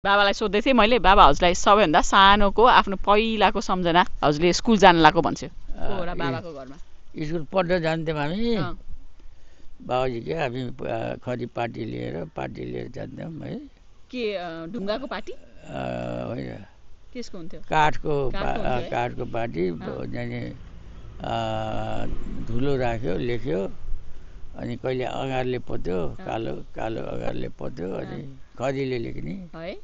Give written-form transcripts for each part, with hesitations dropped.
बाबालाई सोध्दै थिएँ मैले, बाबा हजुरलाई सबैभन्दा सानोको आफ्नो पहिलाको सम्झना हजुरले स्कुल जान लागेको भन्छु को हो र बाबाको घरमा? स्कुल पढ्न जान्थ्यौँ हामी अँ, बाबुजी क्या हामी खरी पार्टी लिएर जान्थ्यौँ है के ढुङ्गाको पाटी होइन त्यसको हुन्थ्यो? काठको काठको हुन्थ्यो है? काठको पार्टी जाने धुलो राख्यो लेख्यो अनि कहिले अँगारले पोत्यो कालो कालो अँगारले पोत्यो अनि खरीले लेख्ने है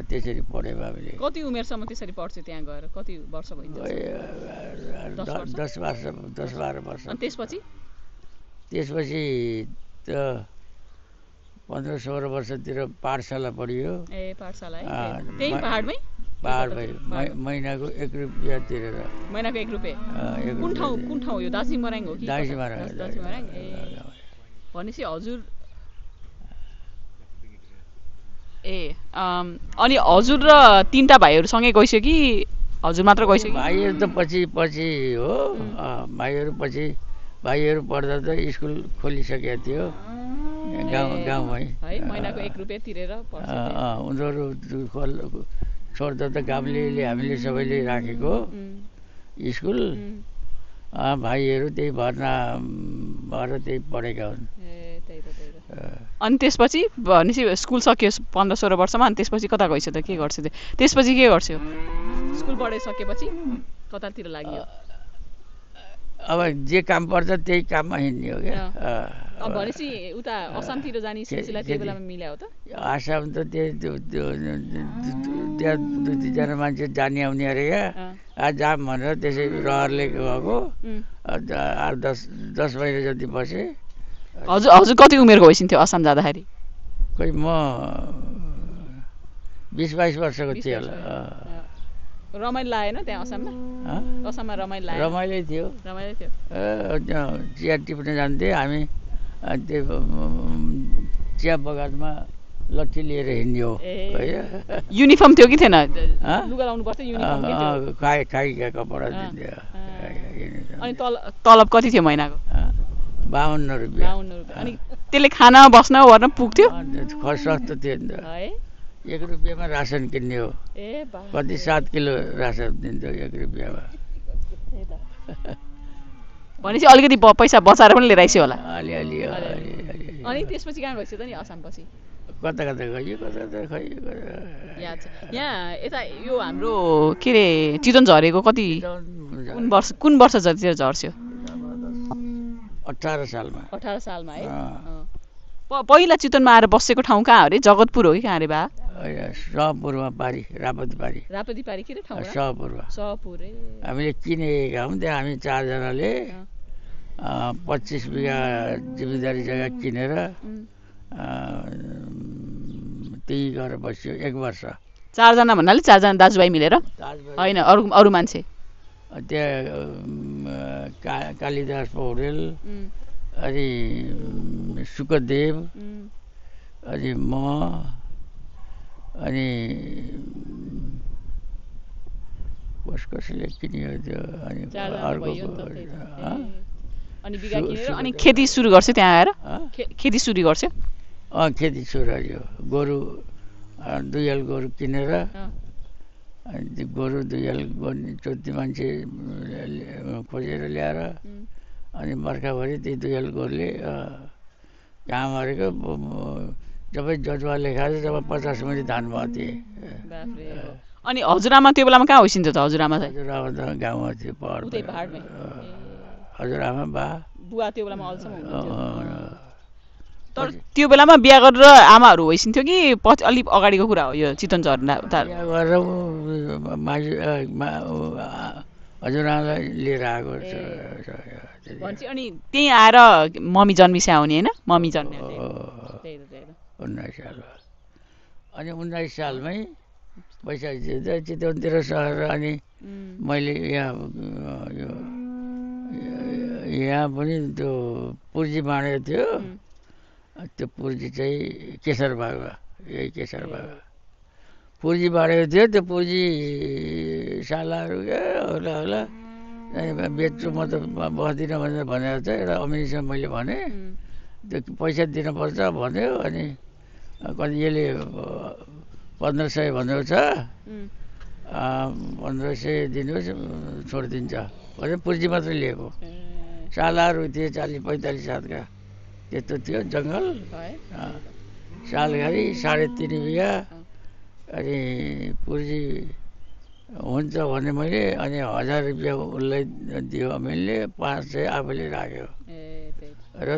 त्यसरी पढ्यौँ हामीले कति उमेरसम्म त्यसरी पढ्थ्यो त्यहाँ गएर? कति वर्ष भइन्छ? 10-12 वर्ष अनि त्यसपछि त्यसपछि त 15-16 वर्षतिर पाठशाला पढियो ए पाठशाला है त्यही पहाडमै? पहाडमै महिनाको 1 रुपियाँ तिरेर महिनाको 1 रुपियाँ कुन ठाउँ यो दार्जिलिङ मराङ हो कि दार्जिलिङ मराङ ए भनेपछि हजुर ए अनि हजुर र तीनटा भाइहरू सँगै गइसक्यो कि हजुर मात्र गइसक्यो? भाइहरू त पछि हो भाइहरू पढ्दा त स्कुल खोलिसकेको थियो गाउँमै है महिनाको 1 रुपियाँ तिरेर उनीहरू छोड्दा त गाउँले हामीले सबैले राखेको स्कुल भाइहरू त्यही भएर त्यही पढेका हुन्। अनि त्यसपछि भनेपछि स्कुल सकियो 15-16 वर्षमा अनि त्यसपछि कता गइस् त के गर्छ त्यसपछि के गर्छौ? स्कुल पढाइसकेपछि कतातिर लाग्यो? अब जे काम पर्छ त्यही काममा हिँड्ने हो क्या भनेपछि उता असमतिर जाने सिलसिला त्यही बेलामा मिलायो त? आसाम त त्यहाँ 2-3 मान्छे जाने आउने अरे क्या जाम भनेर त्यसै रहरले गएको 8-10 महिना जति बसेँ। हजुर कति उमेरको भइसन्थ्यो असम जाँदाखेरि? खोइ म 20-22 वर्षको थिएँ होला। रमाइलो लागेन त्यहाँ असममा रमाइलो थियो चिया टिप्न जान्थ्यो हामी त्यो चिया बगानमा लट्ठी लिएर हिँड्ने हो युनिफर्म थियो कि थिएन? लुगा लाउनु पर्थ्यो युनिफर्म खाइका कपडा दिन्थ्यो। अनि तलब कति थियो महिनाको? 52 रुपियाँ। अनि त्यसले खाना बस्न ओर्न पुग्थ्यो? सस्तो थियो नि त 1 रुपियाँमा रासन किन्ने हो कति 7 किलो रासन दिन्थ्यो 1 रुपियाँमा। भनेपछि अलिकति पैसा बचाएर पनि लिएर आइसक्यो होला? अलि अनि त्यसपछि कहाँ गइस् त नि असमपछि? कता गयो याद छ यहाँ यता यो हाम्रो के अरे चितवन झरेको कति कुन वर्ष जतितिर झर्स्यो? 18 सालमा। 18 सालमा है पहिला चितवनमा आएर बसेको ठाउँ कहाँ अरे? जगतपुर हो कि कहाँ अरे बा? सहपुरमा पारी रापती पारी के रे ठाउँ? सहपुर हामीले किनेका हौँ त्यहाँ हामी 4 जनाले 25 बिघा जिम्मेदारी जग्गा किनेर त्यही गएर बस्यो 1 वर्ष। 4 जना भन्नाले 4 जना दाजुभाइ मिलेर होइन अरू मान्छे? त्यहाँ कालिदास पौडेल अनि सुकदेव अनि म अनि कसले किन्यो त्यो अनि अनि खेती सुरु गर्छ त्यहाँ आएर? खेती सुरु गर्छ? खेती सुरु गर्यो गोरु 2 हल गोरु किनेर अनि त्यो गोरु 2 हल जोत्ने मान्छे खोजेर ल्याएर अनि बर्खाभरि त्यही 2 हल गोरुले काम गरेको जब जजुवा लेखाएर जब 50 मुठी धान भयो थिएँ। अनि हजुरआमा त्यो बेलामा कहाँ होइसिन्थ्यो त? हजुरआमा त गाउँमा थियो पहाडमै। हजुरआमा बुवा त्यो बेलामा अल्छम तर त्यो बेलामा बिहा गरेर आमाहरू होइसिन्थ्यो कि अलिक अगाडिको कुरा हो यो चितवन झर्ना उता? बिहा गरेर हजुरआमालाई लिएर आएको भन्छ। अनि त्यहीँ आएर मम्मी जन्मिस्या आउने होइन? मम्मी जन्मे 19 साल अनि 19 सालमै पैसा चितवनतिर सरेर अनि मैले यहाँ पनि त्यो पुर्जी बाँडेको थियो त्यो पुर्जी चाहिँ केशर बाबा पुर्जी बाँडेको थियो त्यो पुर्जी सालाहरू होला बेच्छु म त बस्दिनँ भनेर चाहिँ एउटा अमिनीसँग मैले भने त्यो पैसा दिनुपर्छ भन्यो अनि कति यसले 1500 भनेको छ, उम्, 1500 दिनुहोस् छोडिदिन्छ भने पुर्जी मात्रै लिएको। ए, सालहरू थिए 40-45 हातका, त्यस्तो थियो जङ्गल। है सालघारी 3.5 बिघा, अनि पुर्जी हुन्छ भने मैले अनि 1000 रुपियाँ उसलाई दियो अमिलले, 500 आफैले राख्यो ए त्यही र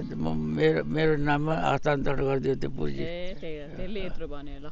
मेरो नाममा हस्तान्तरण गरिदियो त्यो पुर्जी। ए त्यही त्यसले यत्रो भन्यो ल।